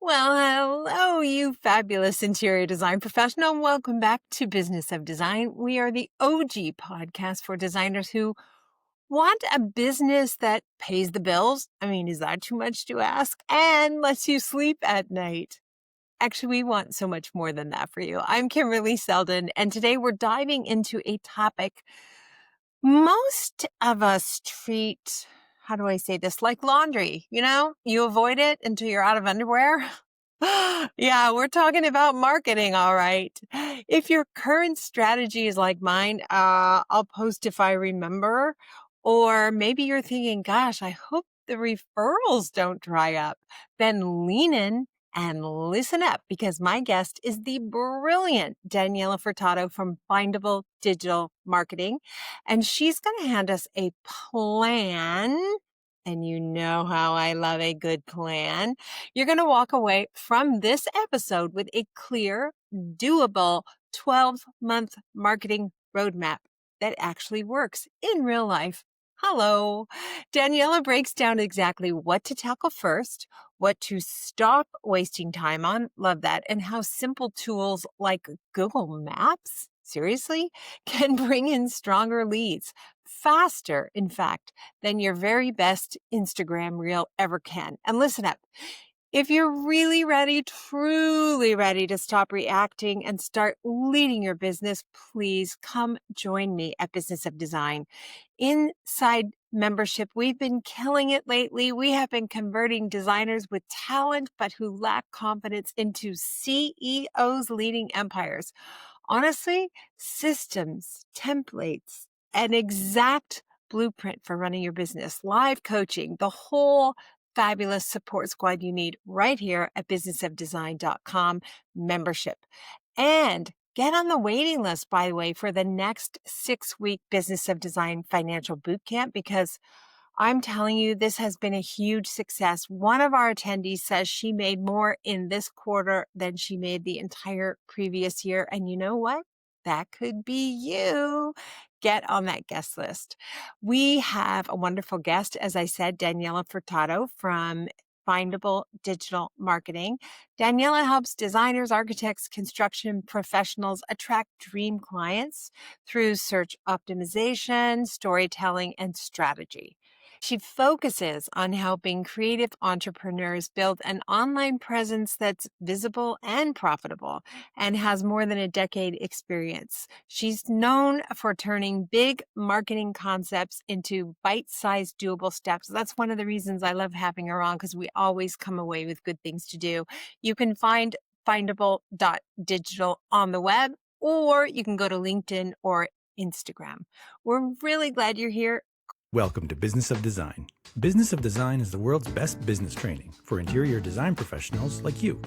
Well, hello, you fabulous interior design professional. Welcome back to Business of Design. We are the OG podcast for designers who want a business that pays the bills. I mean, is that too much to ask? And lets you sleep at night. Actually, we want so much more than that for you. I'm Kimberly Selden, and today we're diving into a topic most of us treat, how do I say this, like laundry. You avoid it until you're out of underwear. Yeah, we're talking about marketing, all right. If your current strategy is like mine, I'll post if I remember. Or maybe you're thinking, gosh, I hope the referrals don't dry up. Then lean in and listen up because my guest is the brilliant Daniela Furtado from Findable Digital Marketing. And she's going to hand us a plan. And you know how I love a good plan. You're going to walk away from this episode with a clear, doable 12-month marketing roadmap that actually works in real life. Hello. Daniela breaks down exactly what to tackle first, what to stop wasting time on, love that, and how simple tools like Google Maps, seriously, can bring in stronger leads faster, in fact, than your very best Instagram reel ever can. And listen up. If you're really ready, truly ready to stop reacting and start leading your business, please come join me at Business of Design. Inside membership, we've been killing it lately. We have been converting designers with talent, but who lack confidence into CEOs leading empires. Honestly, systems, templates, an exact blueprint for running your business, live coaching, the whole fabulous support squad you need right here at businessofdesign.com membership. And get on the waiting list, by the way, for the next 6-week Business of Design financial bootcamp, because I'm telling you, this has been a huge success. One of our attendees says she made more in this quarter than she made the entire previous year. And you know what? That could be you. Get on that guest list. We have a wonderful guest, as I said, Daniela Furtado from Findable Digital Marketing. Daniela helps designers, architects, construction professionals attract dream clients through search optimization, storytelling, and strategy. She focuses on helping creative entrepreneurs build an online presence that's visible and profitable and has more than a decade experience. She's known for turning big marketing concepts into bite-sized doable steps. That's one of the reasons I love having her on, because we always come away with good things to do. You can find findable.digital on the web, or you can go to LinkedIn or Instagram. We're really glad you're here. Welcome to Business of Design. Business of Design is the world's best business training for interior design professionals like you.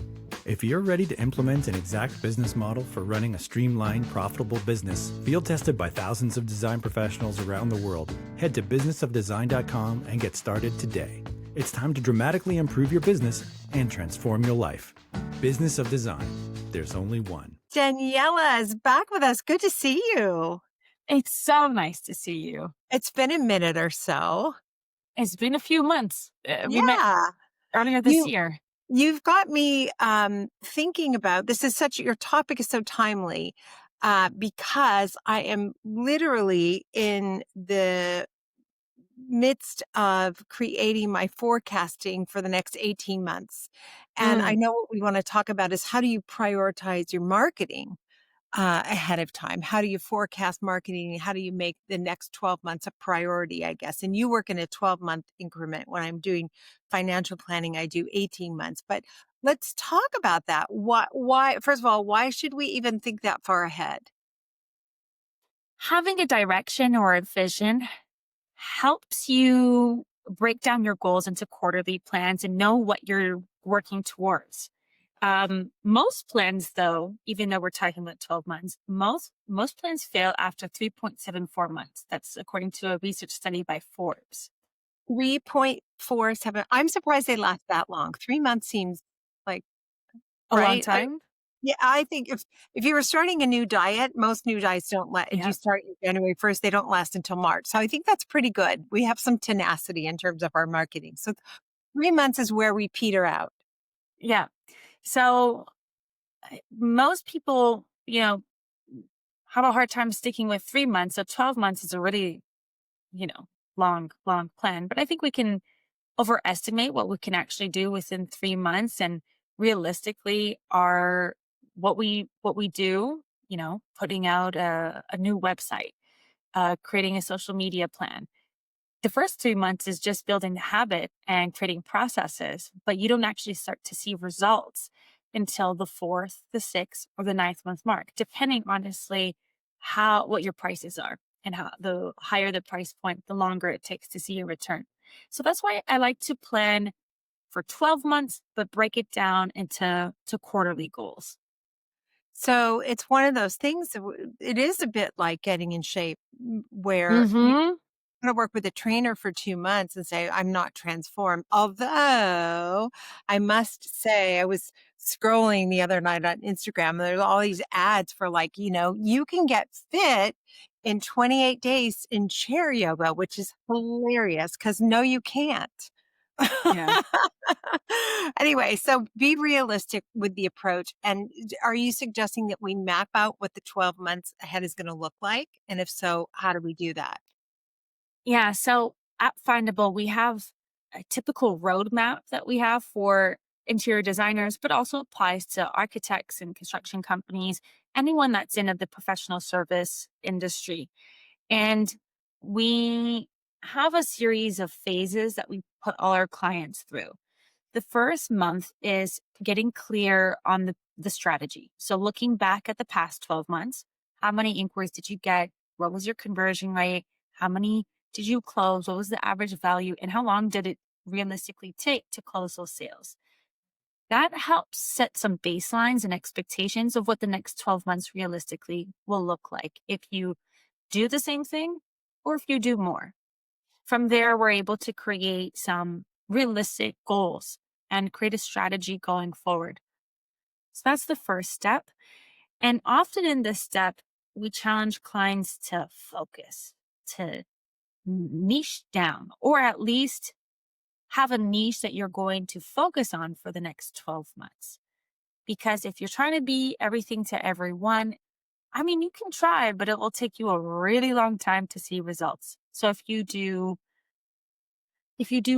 If you're ready to implement an exact business model for running a streamlined, profitable business, field tested by thousands of design professionals around the world, head to businessofdesign.com and get started today. It's time to dramatically improve your business and transform your life. Business of Design. There's only one. Daniela is back with us. Good to see you. It's so nice to see you. It's been a minute or so. It's been a few months. We met earlier this year. You've got me thinking about this. Your topic is so timely because I am literally in the midst of creating my forecasting for the next 18 months. And I know what we want to talk about is how do you prioritize your marketing ahead of time? How do you forecast marketing? How do you make the next 12 months a priority, I guess? And you work in a 12-month increment. When I'm doing financial planning, I do 18 months. But let's talk about that. Why, first of all, why should we even think that far ahead? Having a direction or a vision helps you break down your goals into quarterly plans and know what you're working towards. Most plans, though, even though we're talking about 12 months, most plans fail after 3.74 months. That's according to a research study by Forbes. 3.47. I'm surprised they last that long. 3 months seems like A long time. Yeah, I think if you were starting a new diet, most new diets don't last. If you start January 1st, they don't last until March. So I think that's pretty good. We have some tenacity in terms of our marketing. So 3 months is where we peter out. Yeah. So most people, have a hard time sticking with 3 months. So 12 months is a really, you know, long plan. But I think we can overestimate what we can actually do within 3 months, and realistically are what we do, putting out a new website, creating a social media plan. The first 3 months is just building the habit and creating processes, but you don't actually start to see results until the fourth, the sixth, or the ninth month mark, depending honestly how what your prices are, and how the higher the price point, the longer it takes to see a return. So that's why I like to plan for 12 months, but break it down into quarterly goals. So it's one of those things that it is a bit like getting in shape, where you Mm-hmm. gonna work with a trainer for 2 months and say, "I'm not transformed." Although, I must say, I was scrolling the other night on Instagram, and there's all these ads for, like, you can get fit in 28 days in chair yoga, which is hilarious. Because no, you can't. Yeah. Anyway, so be realistic with the approach, and are you suggesting that we map out what the 12 months ahead is gonna look like? And if so, how do we do that? Yeah. So at Findable, we have a typical roadmap that we have for interior designers, but also applies to architects and construction companies, anyone that's in the professional service industry. And we have a series of phases that we put all our clients through. The first month is getting clear on the strategy. So looking back at the past 12 months, how many inquiries did you get? What was your conversion rate? How many did you close? What was the average value? And how long did it realistically take to close those sales? That helps set some baselines and expectations of what the next 12 months realistically will look like if you do the same thing or if you do more. From there, we're able to create some realistic goals and create a strategy going forward. So that's the first step. And often in this step, we challenge clients to focus, to niche down, or at least have a niche that you're going to focus on for the next 12 months. Because if you're trying to be everything to everyone, I mean, you can try, but it will take you a really long time to see results. So if you do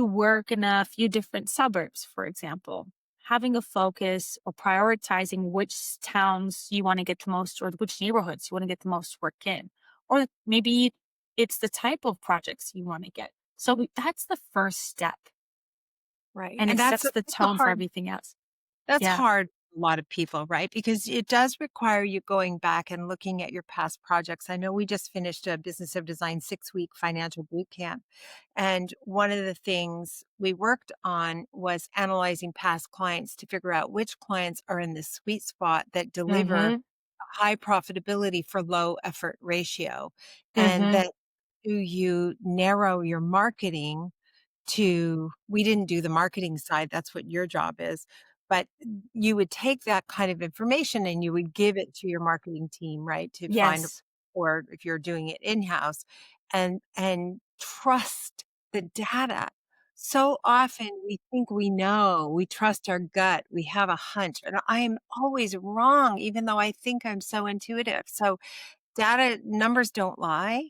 work in a few different suburbs, for example, having a focus or prioritizing which towns you want to get the most, or which neighborhoods you want to get the most work in, or maybe it's the type of projects you want to get. So that's the first step, Right, and and it that's sets a the that's a tone for hard everything else. that's Yeah. hard for a lot of people, right? Because it does require you going back and looking at your past projects. I know we just finished a Business of Design 6-week financial boot camp, and one of the things we worked on was analyzing past clients to figure out which clients are in the sweet spot that deliver Mm-hmm. high profitability for low effort ratio, and Mm-hmm. then do you narrow your marketing to we didn't do the marketing side, that's what your job is, but you would take that kind of information and you would give it to your marketing team, right, to find Yes. or if you're doing it in-house and trust the data. So often we think we know, we trust our gut, we have a hunch, and I am always wrong even though I think I'm so intuitive. So data numbers don't lie.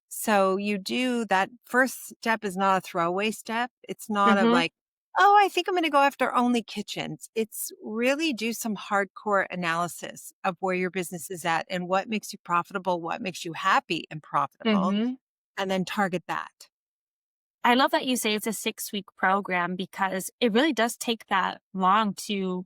So you do that first step is not a throwaway step. It's not a Mm-hmm. like, oh, I think I'm going to go after only kitchens. It's really do some hardcore analysis of where your business is at and what makes you profitable, what makes you happy and profitable, Mm-hmm. and then target that. I love that you say it's a 6-week program, because it really does take that long to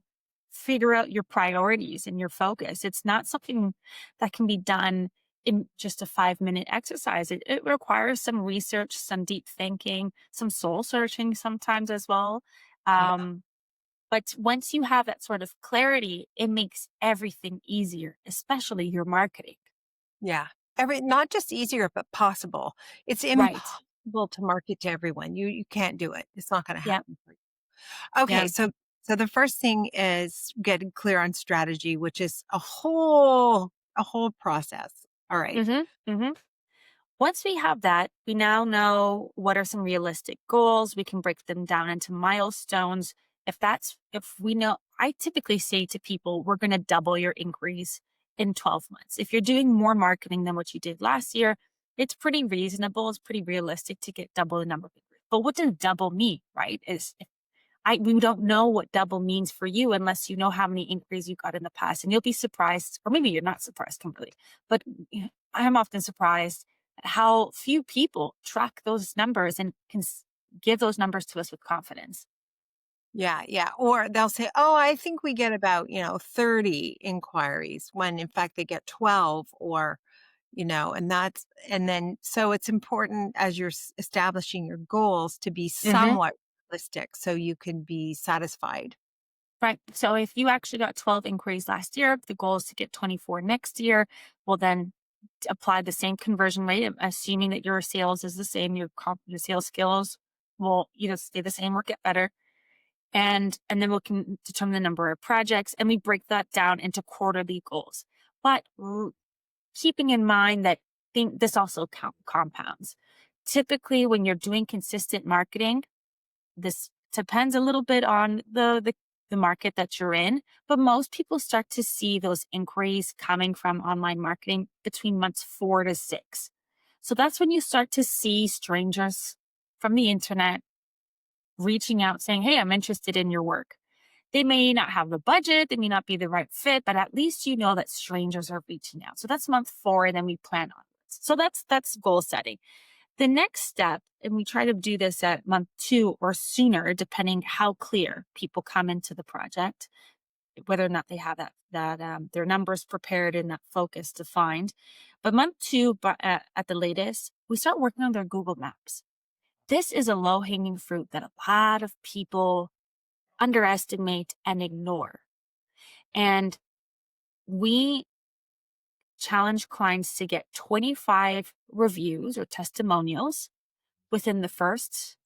figure out your priorities and your focus. It's not something that can be done in just a 5-minute exercise. It requires some research, some deep thinking, some soul searching sometimes as well. Yeah. Um, but once you have that sort of clarity, it makes everything easier, especially your marketing. Yeah. Every not just easier, but possible. It's Right. impossible to market to everyone. You can't do it. It's not going to Yeah. happen for you. Okay, Yeah. so the first thing is getting clear on strategy, which is a whole process. All right. Mm-hmm. Mm-hmm. Once we have that, we now know what are some realistic goals. We can break them down into milestones if we know, I typically say to people, we're going to double your inquiries in 12 months. If you're doing more marketing than what you did last year, it's pretty reasonable. It's pretty realistic to get double the number of inquiries. But what does double mean, right? We don't know what double means for you unless you know how many inquiries you got in the past. And you'll be surprised, or maybe you're not surprised completely, but I am often surprised at how few people track those numbers and can give those numbers to us with confidence. Yeah, yeah. Or they'll say, "Oh, I think we get about, 30 inquiries," when in fact they get 12, or, and then so it's important as you're establishing your goals to be Hmm. somewhat realistic so you can be satisfied. Right. So if you actually got 12 inquiries last year, the goal is to get 24 next year. Well, then apply the same conversion rate, assuming that your sales is the same, your sales skills will either stay the same or get better. And then we can determine the number of projects, and we break that down into quarterly goals. But keeping in mind that this also compounds. Typically, when you're doing consistent marketing, this depends a little bit on the market that you're in, but most people start to see those inquiries coming from online marketing between months 4 to 6. So that's when you start to see strangers from the internet reaching out saying, "Hey, I'm interested in your work." They may not have the budget, they may not be the right fit, but at least you know that strangers are reaching out. So that's month 4, and then we plan onwards. So that's goal setting. The next step, and we try to do this at month 2 or sooner, depending how clear people come into the project, whether or not they have their numbers prepared and that focus defined. But month 2, but at the latest, we start working on their Google Maps. This is a low hanging fruit that a lot of people underestimate and ignore. And we challenge clients to get 25 reviews or testimonials within the first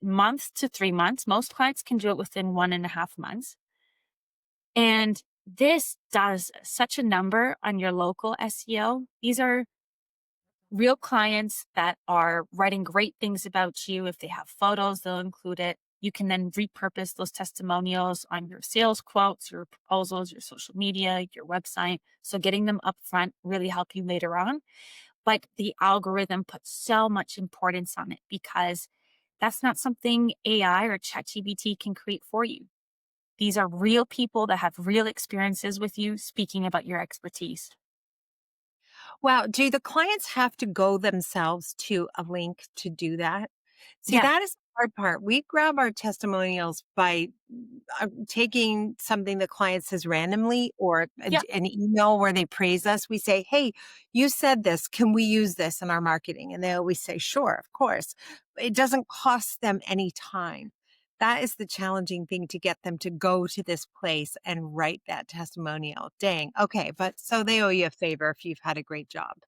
month to 3 months. Most clients can do it within 1.5 months. And this does such a number on your local SEO. These are real clients that are writing great things about you. If they have photos, they'll include it. You can then repurpose those testimonials on your sales quotes, your proposals, your social media, your website. So getting them up front really help you later on. But the algorithm puts so much importance on it because that's not something AI or ChatGPT can create for you. These are real people that have real experiences with you speaking about your expertise. Wow, do the clients have to go themselves to a link to do that? See, Yeah. that is the hard part. We grab our testimonials by taking something the client says randomly, or Yeah. an email where they praise us. We say, "Hey, you said this. Can we use this in our marketing?" And they always say, "Sure, of course." It doesn't cost them any time. That is the challenging thing, to get them to go to this place and write that testimonial. Dang. Okay. But so they owe you a favor if you've had a great job.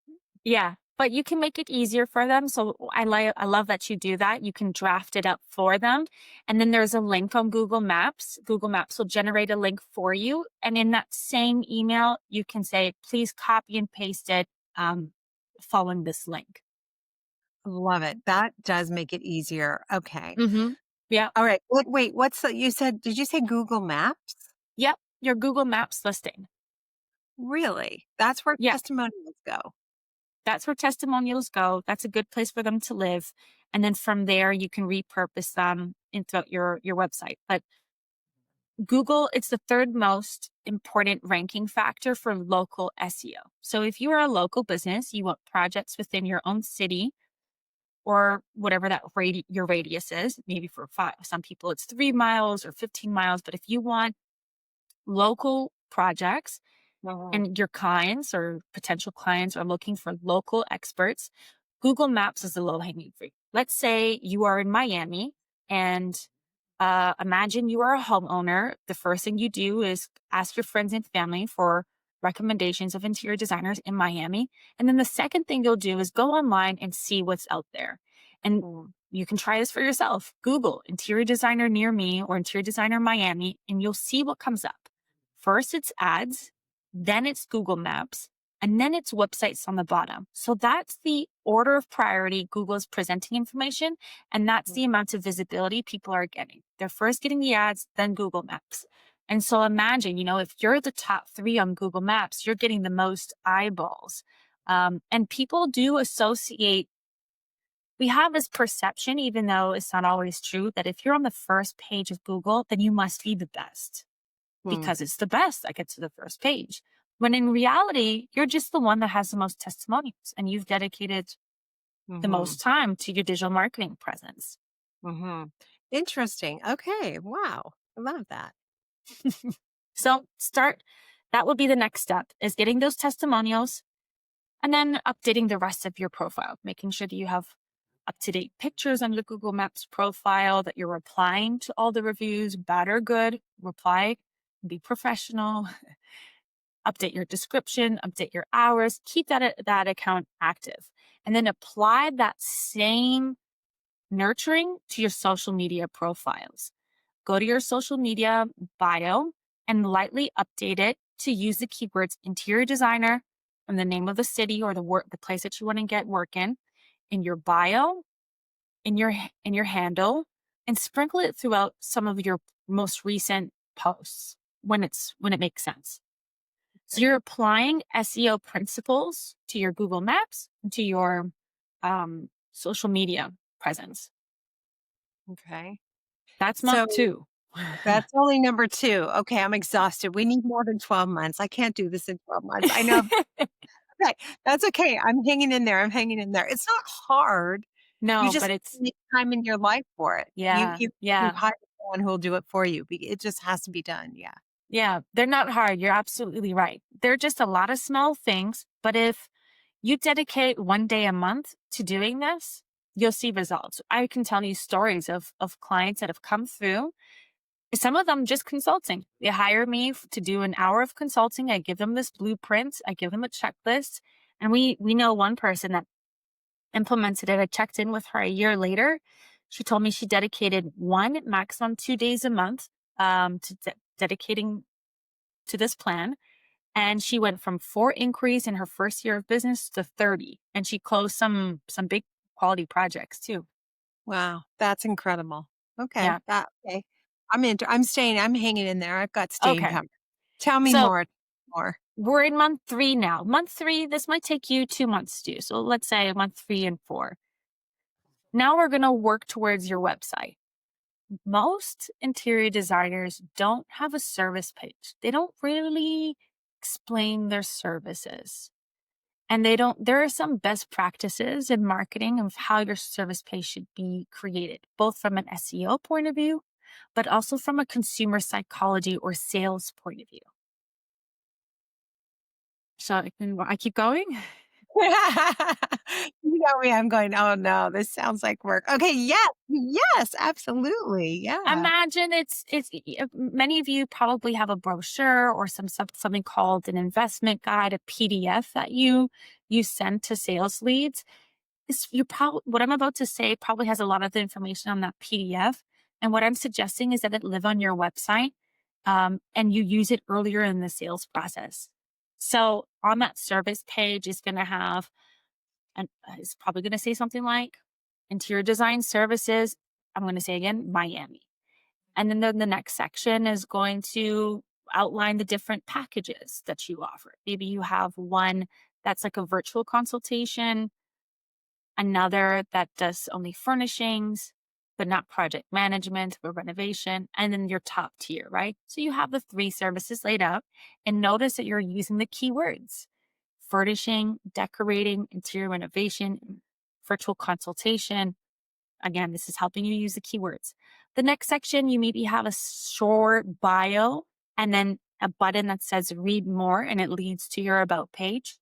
Yeah, but you can make it easier for them. So I love that you do that. You can draft it up for them. And then there's a link on Google Maps. Google Maps will generate a link for you. And in that same email, you can say, please copy and paste it following this link. Love it. That does make it easier. Okay. Mm-hmm. Yeah. All right. Wait, you said, did you say Google Maps? Yep. Your Google Maps listing. Really? That's where Yeah. testimonials go. That's where testimonials go. That's a good place for them to live. And then from there, you can repurpose them into your website. But Google, it's the third most important ranking factor for local SEO. So if you are a local business, you want projects within your own city or whatever that your radius is. Maybe for some people it's 3 miles or 15 miles. But if you want local projects, Mhm. and your clients or potential clients are looking for local experts, Google Maps is the low hanging fruit. Let's say you are in Miami and imagine you are a homeowner. The first thing you do is ask your friends and family for recommendations of interior designers in Miami. And then the second thing you'll do is go online and see what's out there. And you can try this for yourself. Google interior designer near me or interior designer Miami, and you'll see what comes up. First, it's ads, then it's Google Maps, and then it's websites on the bottom. So that's the order of priority Google is presenting information, and that's the amount of visibility people are getting. They're first getting the ads, then Google Maps. And so imagine, if you're the top 3 on Google Maps, you're getting the most eyeballs. And people do associate, we have this perception, even though it's not always true, that if you're on the first page of Google, then you must be the best Hmm. because it's the best that gets to the first page. When in reality, you're just the one that has the most testimonials and you've dedicated the Mm-hmm. most time to your digital marketing presence. Mm-hmm. Interesting. Okay. Wow. I love that. So that would be the next step, is getting those testimonials and then updating the rest of your profile, making sure that you have up-to-date pictures on your Google Maps profile, that you're replying to all the reviews, bad or good, reply, be professional, update your description, update your hours, keep that account active, and then apply that same nurturing to your social media profiles. Go to your social media bio and lightly update it to use the keywords interior designer and the name of the city or the place that you want to get work in your bio, in your handle, and sprinkle it throughout some of your most recent posts when it makes sense. So you're applying SEO principles to your Google Maps, to your social media presence. Okay. That's month So 2. that's only number 2. Okay. I'm exhausted. We need more than 12 months. I can't do this in 12 months. I know. Okay. That's okay. I'm hanging in there. I'm hanging in there. It's not hard. You No, just but it's need time in your life for it. You yeah, you yeah, hire someone who will do it for you. It just has to be done. Yeah. yeah. They're not hard. You're absolutely right. They're just a lot of small things. But if you dedicate 1 day a month to doing this, you'll see results. I can tell you stories of clients that have come through. Some of them just consulting. They hire me to do an hour of consulting. I give them this blueprint. I give them a checklist. And we know one person that implemented it. I checked in with her a year later. She told me she dedicated 1, maximum 2 days a month dedicating to this plan. And she went from 4 inquiries in her first year of business to 30. And she closed some big quality projects too. Wow. That's incredible. Okay. Yeah. Okay. I'm staying. I'm hanging in there. I've got staying Okay. power. Tell me So more. More. we're in month 3 now. Month 3, this might take you 2 months to do. So let's say month 3 and 4. Now we're going to work towards your website. Most interior designers don't have a service page. They don't really explain their services. And there are some best practices in marketing of how your service page should be created, both from an SEO point of view, but also from a consumer psychology or sales point of view. So I keep going. You know me, I'm going, "Oh, no, this sounds like work." Okay, yes, yes, absolutely, yeah. Imagine many of you probably have a brochure or something called an investment guide, a PDF that you send to sales leads. What I'm about to say probably has a lot of the information on that PDF. And what I'm suggesting is that it live on your website, and you use it earlier in the sales process. So on that service page is going to have, and it's probably going to say something like interior design services. I'm going to say again, Miami. And then the next section is going to outline the different packages that you offer. Maybe you have one that's like a virtual consultation, another that does only furnishings, but not project management or renovation, and then your top tier, right? So you have the 3 services laid out, and notice that you're using the keywords: furnishing, decorating, interior renovation, virtual consultation. Again, this is helping you use the keywords. The next section, you maybe have a short bio and then a button that says read more, and it leads to your about page.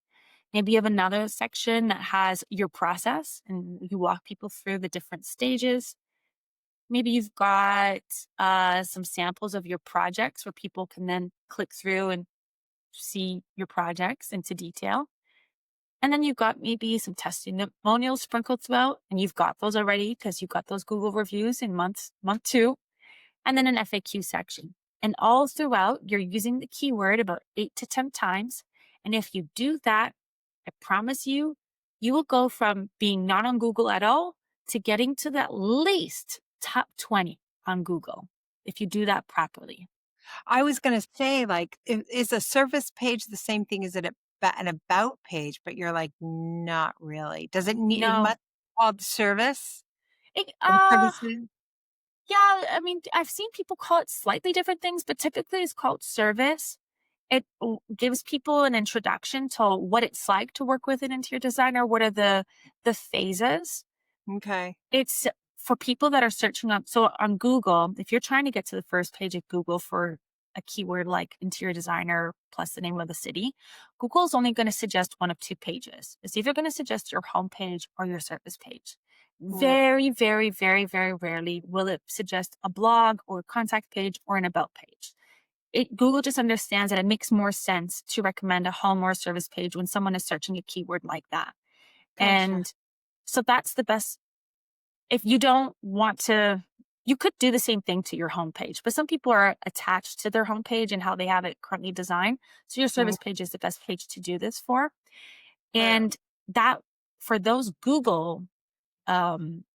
Maybe you have another section that has your process and you walk people through the different stages. Maybe you've got some samples of your projects where people can then click through and see your projects into detail. And then you've got maybe some testimonials sprinkled throughout, and you've got those already because you've got those Google reviews in month 2, and then an FAQ section. And all throughout, you're using the keyword about 8 to 10 times. And if you do that, I promise you, you will go from being not on Google at all to getting to the at least top 20 on Google if you do that properly. I was gonna say, like, is a service page the same thing as an about page? But you're like, not really. Does it need it No, must be called service it, or services? yeah, I mean, I've seen people call it slightly different things, but typically it's called service. It gives people an introduction to what it's like to work with an interior designer. What are the phases? Okay. It's for people that are searching on so on Google, if you're trying to get to the first page of Google for a keyword like interior designer plus the name of the city, Google is only going to suggest one of two pages. It's either going to suggest your homepage or your service page. Right. Very, very, very, very rarely will it suggest a blog or a contact page or an about page. Google just understands that it makes more sense to recommend a home or a service page when someone is searching a keyword like that. Gotcha. And so that's the best if you don't want to, you could do the same thing to your homepage, but some people are attached to their homepage and how they have it currently designed. So your Mm, service page is the best page to do this for. right. And that for those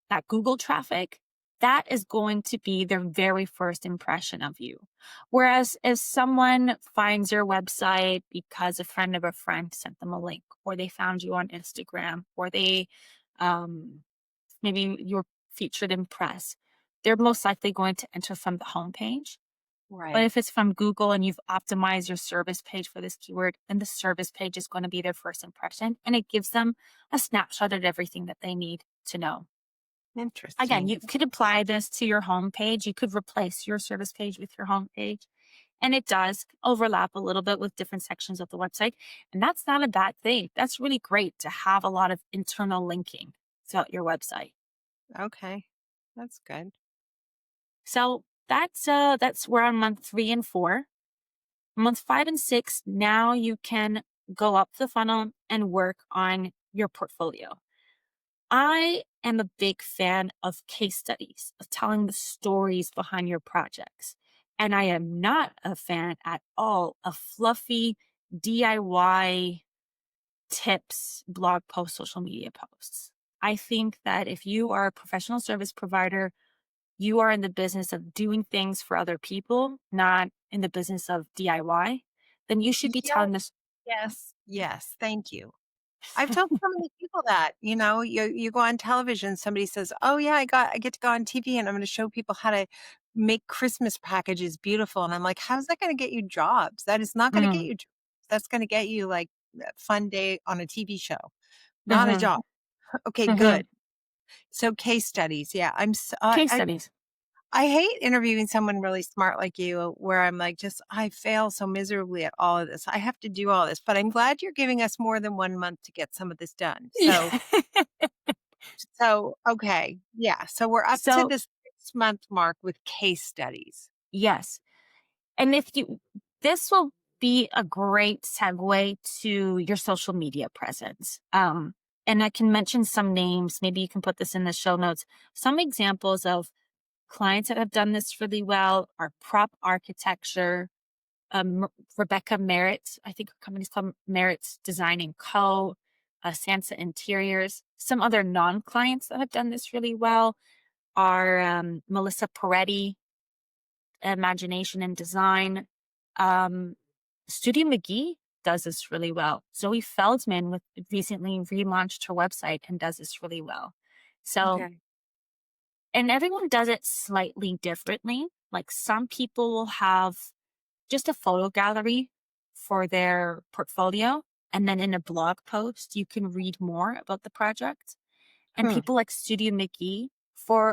that Google traffic, that is going to be their very first impression of you. Whereas if someone finds your website because a friend of a friend sent them a link, or they found you on Instagram, or they um, maybe you're featured in press, they're most likely going to enter from the homepage. But Right. if it's from Google and you've optimized your service page for this keyword, then the service page is going to be their first impression and it gives them a snapshot of everything that they need to know. Again, Interesting. you could apply this to your homepage. You could replace your service page with your homepage. And it does overlap a little bit with different sections of the website. And that's not a bad thing. That's really great to have a lot of internal linking throughout your website. Okay. That's good. So that's we're on month 3 and 4. Month 5 and 6, now you can go up the funnel and work on your portfolio. I am a big fan of case studies, of telling the stories behind your projects. And I am not a fan at all of fluffy DIY tips, blog posts, social media posts. I think that if you are a professional service provider, you are in the business of doing things for other people, not in the business of DIY, then you should be Yeah. telling this. Yes. Yes. Thank you. I've told so many people that, you go on television, somebody says, "Oh yeah, I get to go on TV and I'm going to show people how to make Christmas packages beautiful." And I'm like, "How's that going to get you jobs? That is not going to get Mm, you jobs. That's going to get you like a fun day on a TV show, not a mhm, job." Okay, good. mhm. So case studies. Yeah, Case studies. I hate interviewing someone really smart like you where I'm like, just I fail so miserably at all of this. I have to do all this, but I'm glad you're giving us more than 1 month to get some of this done. So Yeah. okay. Yeah. So we're up to So, this 6-month mark with case studies. yes. And if you, this will be a great segue to your social media presence. And I can mention some names. Maybe you can put this in the show notes. Some examples of clients that have done this really well are Prop Architecture, Rebecca Merritt. I think her company's called Merritt's Design and Co. Sansa Interiors. Some other non-clients that have done this really well are Melissa Peretti, Imagination and Design. Um, Studio McGee does this really well. Zoe Feldman recently relaunched her website and does this really well. So, Okay. and everyone does it slightly differently. Like some people will have just a photo gallery for their portfolio. And then in a blog post, you can read more about the project. And Hmm. people like Studio McGee,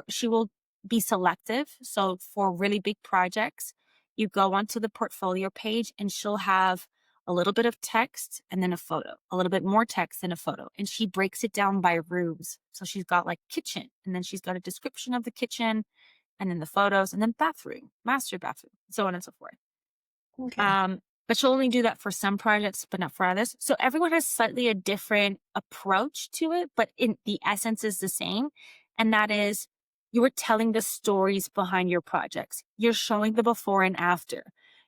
she will be selective. So for really big projects, you go onto the portfolio page and she'll have a little bit of text and then a photo, a little bit more text and a photo. And she breaks it down by rooms. So she's got like kitchen, and then she's got a description of the kitchen, and then the photos, and then bathroom, master bathroom, so on and so forth. Okay. But she'll only do that for some projects, but not for others. So everyone has slightly a different approach to it, but in the essence is the same. And that is you are telling the stories behind your projects. You're showing the before and after.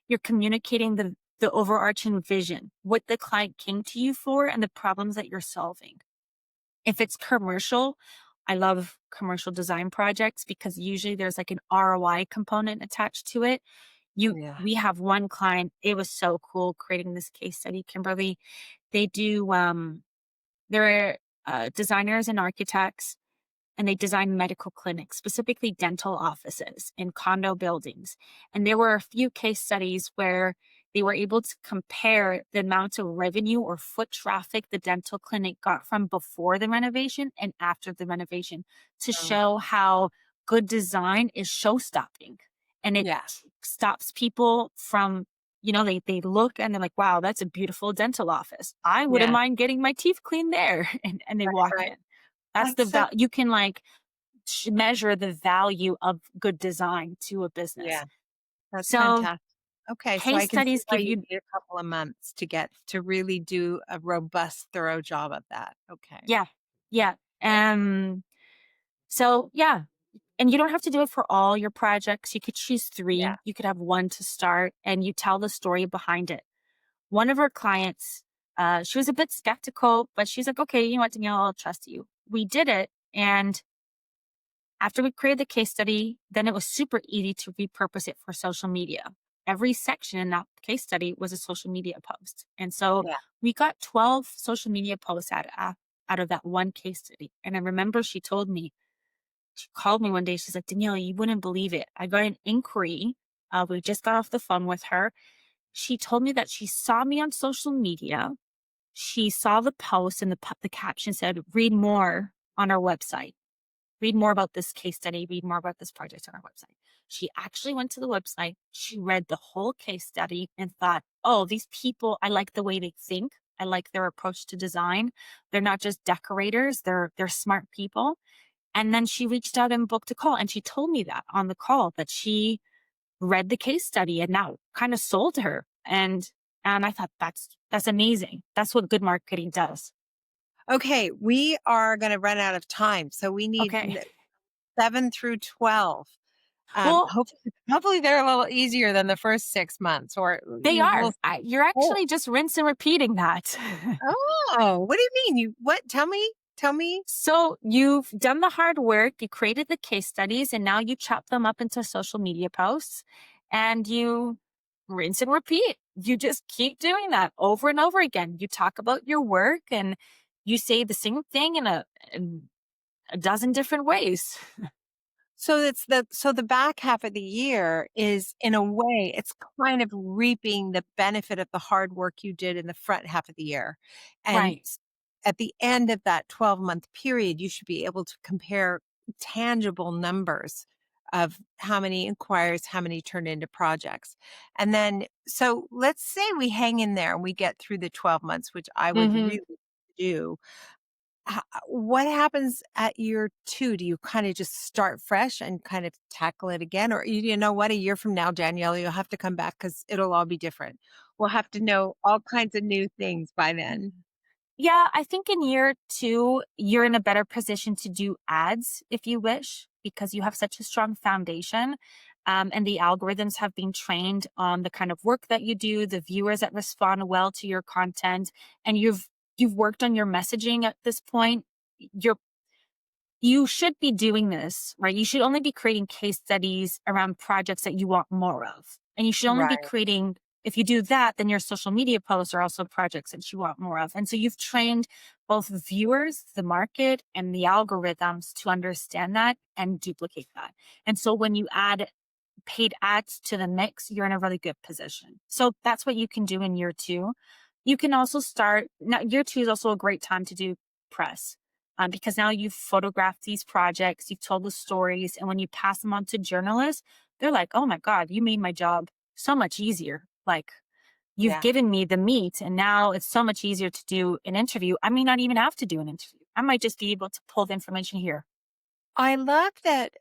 You're communicating the overarching vision, what the client came to you for and the problems that you're solving. If it's commercial, I love commercial design projects because usually there's like an ROI component attached to it. Yeah. We have one client, it was so cool creating this case study, Kimberly. They do, they're designers and architects, and they design medical clinics, specifically dental offices in condo buildings. And there were a few case studies where they were able to compare the amount of revenue or foot traffic the dental clinic got from before the renovation and after the renovation to Oh, show how good design is show stopping. And it yeah. stops people from, they look and they're like, wow, that's a beautiful dental office. I wouldn't Yeah. mind getting my teeth cleaned there. And they walk Right. in. That's the That's so you can like measure the value of good design to a business. yeah, that's So fantastic. Okay, so case I can see studies why give you you, need a couple of months to get to really do a robust, thorough job of that. Okay. yeah, yeah. So yeah, and you don't have to do it for all your projects. You could choose Yeah. 3. You could have 1 to start and you tell the story behind it. One of our clients, she was a bit skeptical, but she's like, okay, you know what, Danielle, I'll trust you. We did it. And after we created the case study, then it was super easy to repurpose it for social media. Every section in that case study was a social media post. And so Yeah. we got 12 social media posts out of that one case study. And I remember she told me, she called me one day. She's like, Daniela, you wouldn't believe it. I got an inquiry. We just got off the phone with her. She told me that she saw me on social media. She saw the post and the caption said, read more on our website. Read more about this case study, read more about this project on our website. She actually went to the website. She read the whole case study and thought, oh, these people, I like the way they think. I like their approach to design. They're not just decorators, they're smart people. And then she reached out and booked a call. And she told me that on the call that she read the case study and that kind of sold her. And I thought that's amazing. That's what good marketing does. Okay, we are gonna run out of time, so we need Okay. 7 through 12. Well, Hopefully they're a little easier than the first 6 months, or they you will. are. You're Oh, actually just rinse and repeating that. oh, what do you mean? You what? Tell me. So you've done the hard work, you created the case studies, and now you chop them up into social media posts and you rinse and repeat. You just keep doing that over and over again. You talk about your work and you say the same thing in a dozen different ways. So the back half of the year is, in a way, it's kind of reaping the benefit of the hard work you did in the front half of the year. And Right. at the end of that 12-month period, you should be able to compare tangible numbers of how many inquiries, how many turn into projects. And then, so let's say we hang in there and we get through the 12 months, which I would Hmm. really do. What happens at year 2? Do you kinda just start fresh and kind of tackle it again? Or you know what? A year from now, Danielle, you'll have to come back because 'cause it'll all be different. We'll have to know all kinds of new things by then. Yeah, I think in year 2, you're in a better position to do ads if you wish, because you have such a strong foundation. And the algorithms have been trained on the kind of work that you do, the viewers that respond well to your content, and you've worked on your messaging at this point. You're you should be doing this, right? You should only be creating case studies around projects that you want more of. And you should only be Right. creating, if you do that, then your social media posts are also projects that you want more of. And so you've trained both viewers, the market, and the algorithms to understand that and duplicate that. And so when you add paid ads to the mix, you're in a really good position. So that's what you can do in year 2. You can also start now. Year 2 is also a great time to do press, because now you've photographed these projects, you've told the stories, and when you pass them on to journalists, they're like, "Oh my God, you made my job so much easier. Like you've Yeah. given me the meat, and now it's so much easier to do an interview. I may not even have to do an interview. I might just be able to pull the information here." I love that,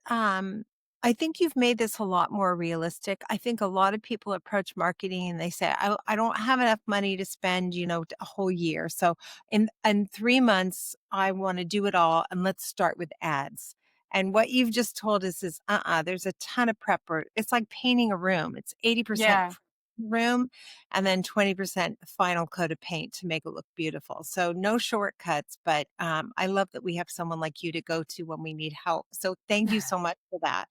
I think you've made this a lot more realistic. I think a lot of people approach marketing and they say, I don't have enough money to spend, a whole year. So in 3 months, I want to do it all. And let's start with ads. And what you've just told us is, there's a ton of prep work. It's like painting a room. It's 80% Yeah. room, and then 20% final coat of paint to make it look beautiful. So no shortcuts, but I love that we have someone like you to go to when we need help. So thank you so much for that.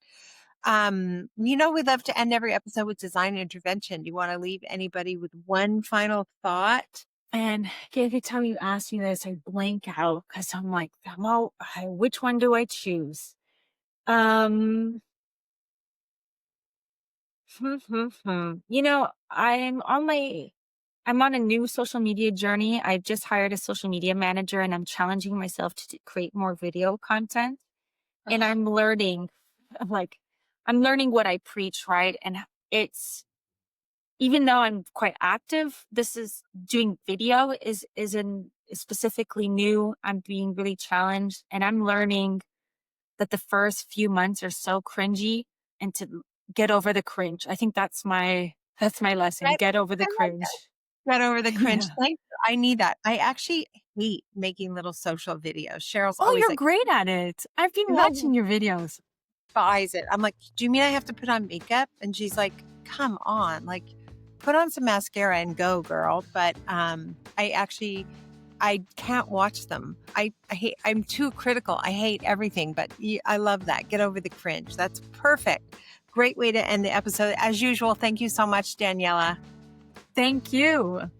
We love to end every episode with design intervention. Do you want to leave anybody with one final thought? And every time you ask me this, I blank out because I'm like, which one do I choose? Um, I'm on a new social media journey. I've just hired a social media manager and I'm challenging myself to create more video content. And Ugh, I'm like, I'm learning what I preach, right? And it's, even though I'm quite active, this is doing video is specifically new. I'm being really challenged and I'm learning that the first few months are so cringy and to get over the cringe. I think that's my lesson. I, Get over the I like cringe. that. Get over the cringe. Yeah. Thank you. I need that. I actually hate making little social videos. Cheryl's Oh, always you're like, great at it. I've been no, watching your videos. buys it. I'm like, do you mean I have to put on makeup? And she's like, come on, like put on some mascara and go, girl. But I can't watch them. I'm too critical. I hate everything, but I love that. Get over the cringe. That's perfect. Great way to end the episode. As usual, thank you so much, Daniela. Thank you.